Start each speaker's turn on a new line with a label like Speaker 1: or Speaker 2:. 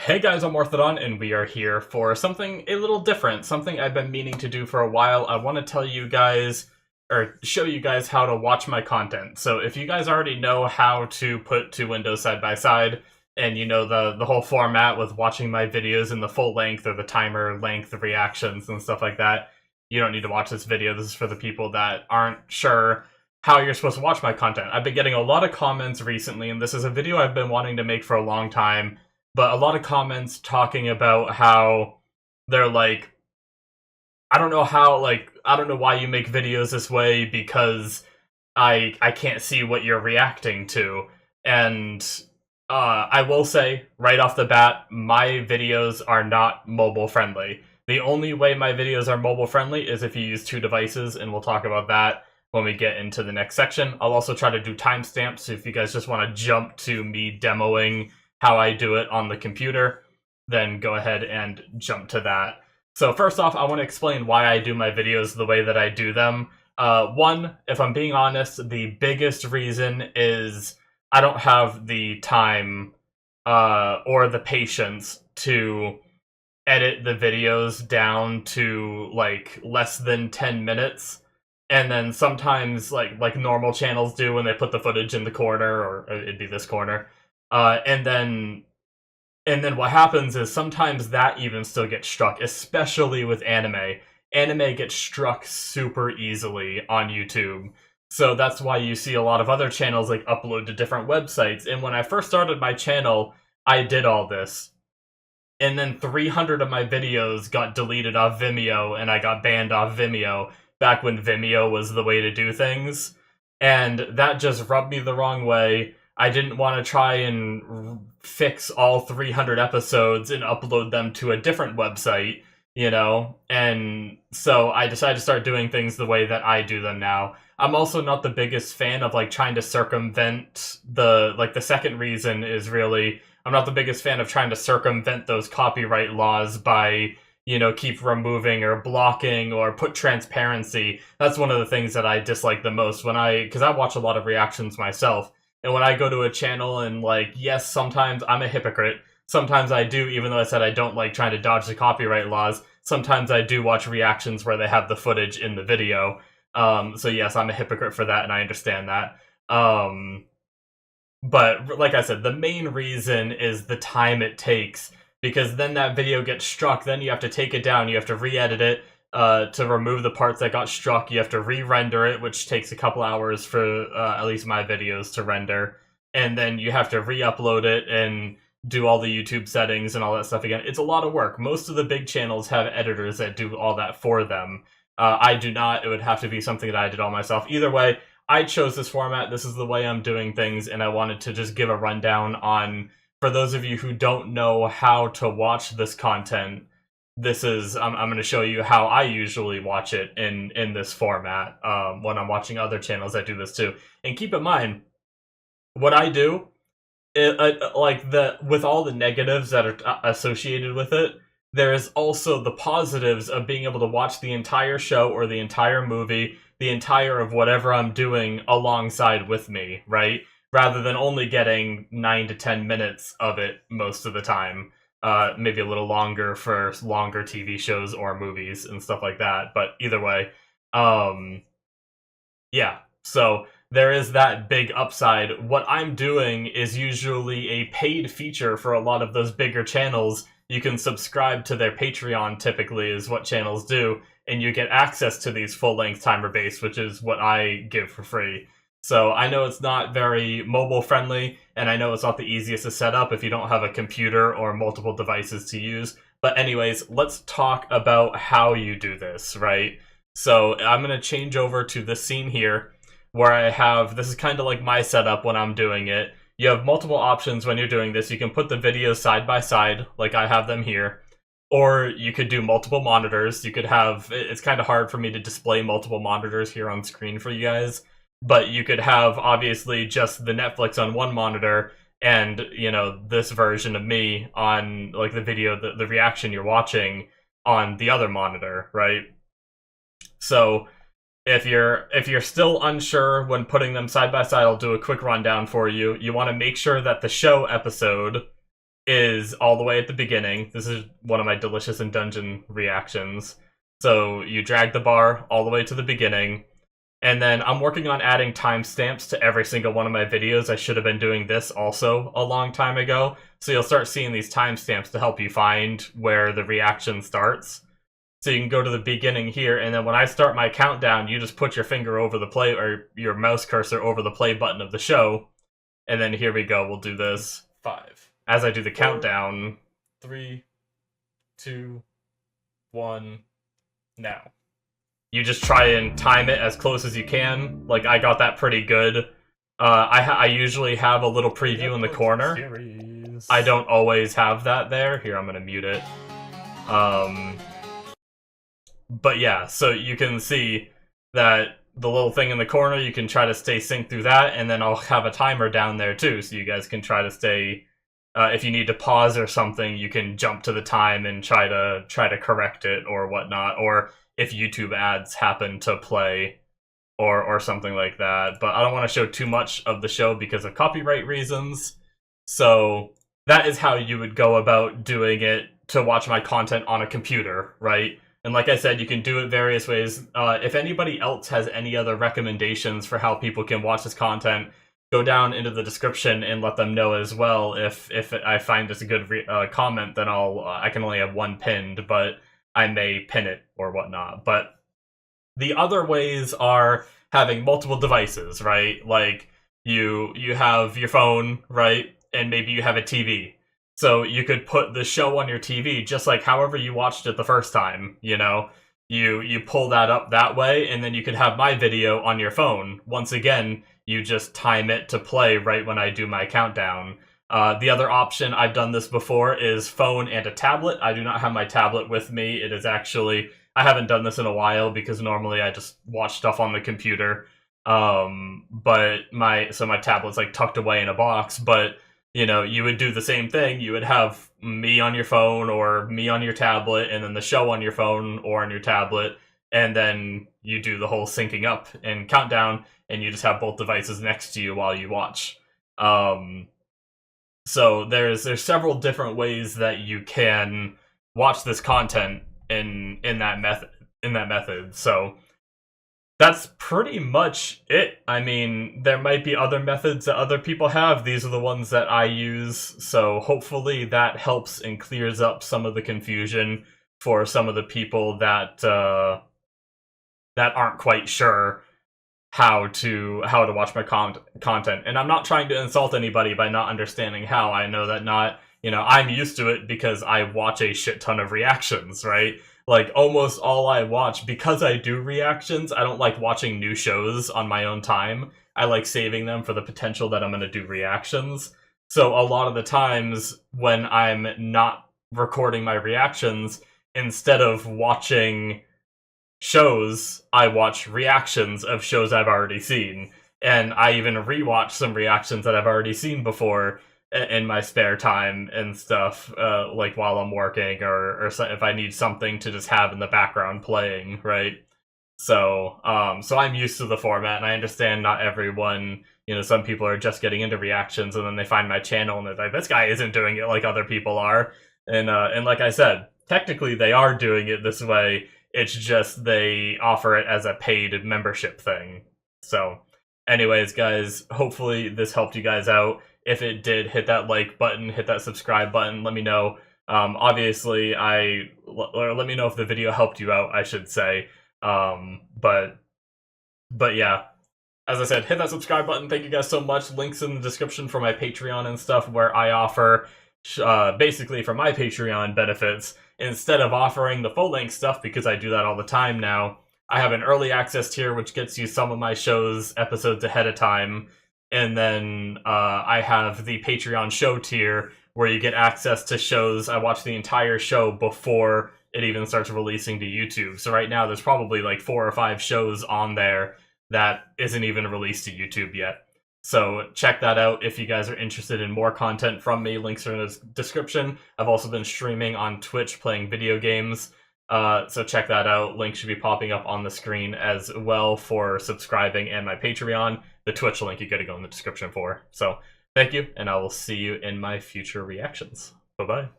Speaker 1: Hey guys, I'm Orthodon, and we are here for something a little different, something I've been meaning to do for a while. I want to tell you guys, or show you guys how to watch my content. So if you guys already know how to put two windows side by side, and you know the whole format with watching my videos in the full length or the timer length of reactions and stuff like that, you don't need to watch this video. This is for the people that aren't sure how you're supposed to watch my content. I've been getting a lot of comments recently, and this is a video I've been wanting to make for a long time, but a lot of comments talking about how they're like, I don't know how, I don't know why you make videos this way because I can't see what you're reacting to. And I will say, right off the bat, my videos are not mobile friendly. The only way my videos are mobile friendly is if you use two devices, and we'll talk about that when we get into the next section. I'll also try to do timestamps, so if you guys just want to jump to me demoing how I do it on the computer, then go ahead and jump to that. So first off, I want to explain why I do my videos the way that I do them. One, if I'm being honest, the biggest reason is I don't have the time or the patience to edit the videos down to like less than 10 minutes. And then sometimes, like normal channels do when they put the footage in the corner, or it'd be this corner, and then what happens is sometimes that even still gets struck, especially with anime. Anime gets struck super easily on YouTube. So that's why you see a lot of other channels like upload to different websites. And when I first started my channel, I did all this. And then 300 of my videos got deleted off Vimeo, and I got banned off Vimeo back when Vimeo was the way to do things. And that just rubbed me the wrong way. I didn't want to try and fix all 300 episodes and upload them to a different website, you know? And so I decided to start doing things the way that I do them now. I'm also not the biggest fan of, like, trying to circumvent the second reason is really, I'm not the biggest fan of trying to circumvent those copyright laws by, you know, keep removing or blocking or put transparency. That's one of the things that I dislike the most because I watch a lot of reactions myself. And when I go to a channel and, like, yes, sometimes I'm a hypocrite. Sometimes I do, even though I said I don't like trying to dodge the copyright laws, sometimes I do watch reactions where they have the footage in the video. So yes, I'm a hypocrite for that, and I understand that. But like I said, the main reason is the time it takes, because then that video gets struck, then you have to take it down, you have to re-edit it, to remove the parts that got struck, you have to re-render it, which takes a couple hours for at least my videos to render, and then you have to re-upload it and do all the YouTube settings and all that stuff again. It's a lot of work. Most of the big channels have editors that do all that for them. I do not. It would have to be something that I did all myself. Either way, I chose this format. This is the way I'm doing things, and I wanted to just give a rundown on, for those of you who don't know how to watch this content, this is, I'm going to show you how I usually watch it in this format, when I'm watching other channels that do this too. And keep in mind, what I do, with all the negatives that are associated with it, there is also the positives of being able to watch the entire show or the entire movie, the entire of whatever I'm doing alongside with me, right? Rather than only getting 9 to 10 minutes of it most of the time. Maybe a little longer for longer TV shows or movies and stuff like that. But either way, yeah. So there is that big upside. What I'm doing is usually a paid feature for a lot of those bigger channels. You can subscribe to their Patreon, typically, is what channels do, and you get access to these full-length timer-based, which is what I give for free. So I know it's not very mobile-friendly, and I know it's not the easiest to set up if you don't have a computer or multiple devices to use. But anyways, let's talk about how you do this, right? So I'm going to change over to this scene here, where I have, this is kind of like my setup when I'm doing it. You have multiple options when you're doing this. You can put the videos side by side, like I have them here. Or you could do multiple monitors. You could have, it's kind of hard for me to display multiple monitors here on screen for you guys. But you could have, obviously, just the Netflix on one monitor and, you know, this version of me on, like, the video, the reaction you're watching on the other monitor, right? So if you're still unsure when putting them side by side, I'll do a quick rundown for you. You want to make sure that the show episode is all the way at the beginning. This is one of my delicious in dungeon reactions. So you drag the bar all the way to the beginning, and then I'm working on adding timestamps to every single one of my videos. I should have been doing this also a long time ago. So you'll start seeing these timestamps to help you find where the reaction starts. So you can go to the beginning here, and then when I start my countdown, you just put your finger over the play, or your mouse cursor over the play button of the show, and then here we go, we'll do this. 5. As I do the countdown, 3, 2, 1, now. You just try and time it as close as you can. Like, I got that pretty good. I usually have a little preview in the corner. I don't always have that there. Here, I'm gonna mute it. But yeah, so you can see that the little thing in the corner, you can try to stay synced through that, and then I'll have a timer down there too, so you guys can try to stay, if you need to pause or something, you can jump to the time and try to correct it or whatnot, or if YouTube ads happen to play or something like that. But I don't want to show too much of the show because of copyright reasons, so that is how you would go about doing it to watch my content on a computer, right? And like I said, you can do it various ways. If anybody else has any other recommendations for how people can watch this content, go down into the description and let them know as well. If I find this a good comment, then I can only have one pinned, but I may pin it or whatnot. But the other ways are having multiple devices, right? Like you have your phone, right? And maybe you have a TV. So you could put the show on your TV just like however you watched it the first time, you know? You pull that up that way, and then you could have my video on your phone. Once again, you just time it to play right when I do my countdown. The other option, I've done this before, is phone and a tablet. I do not have my tablet with me. It is actually... I haven't done this in a while because normally I just watch stuff on the computer. But my tablet's like tucked away in a box, but... You know, you would do the same thing. You would have me on your phone or me on your tablet, and then the show on your phone or on your tablet, and then you do the whole syncing up and countdown, and you just have both devices next to you while you watch. So there's several different ways that you can watch this content in that method. So that's pretty much it. I mean, there might be other methods that other people have. These are the ones that I use, so hopefully that helps and clears up some of the confusion for some of the people that aren't quite sure how to watch my content. And I'm not trying to insult anybody by not understanding how. I know that I'm used to it because I watch a shit ton of reactions, right? Like, almost all I watch, because I do reactions, I don't like watching new shows on my own time. I like saving them for the potential that I'm going to do reactions. So a lot of the times when I'm not recording my reactions, instead of watching shows, I watch reactions of shows I've already seen. And I even rewatch some reactions that I've already seen before in my spare time and stuff, like while I'm working, or if I need something to just have in the background playing, right? So I'm used to the format, and I understand not everyone, some people are just getting into reactions, and then they find my channel, and they're like, this guy isn't doing it like other people are. And like I said, technically they are doing it this way, it's just they offer it as a paid membership thing. So, anyways, guys, hopefully this helped you guys out. If it did, hit that like button, hit that subscribe button, let me know. Obviously, let me know if the video helped you out, I should say. But yeah, as I said, hit that subscribe button. Thank you guys so much. Links in the description for my Patreon and stuff, where I offer, basically for my Patreon benefits, instead of offering the full-length stuff, because I do that all the time now, I have an early access tier, which gets you some of my shows episodes ahead of time. And then I have the Patreon show tier, where you get access to shows. I watch the entire show before it even starts releasing to YouTube. So right now, there's probably like 4 or 5 shows on there that isn't even released to YouTube yet. So check that out if you guys are interested in more content from me. Links are in the description. I've also been streaming on Twitch playing video games. So check that out. Link should be popping up on the screen as well for subscribing and my Patreon. The Twitch link you gotta go in the description for. So thank you, and I will see you in my future reactions. Bye-bye.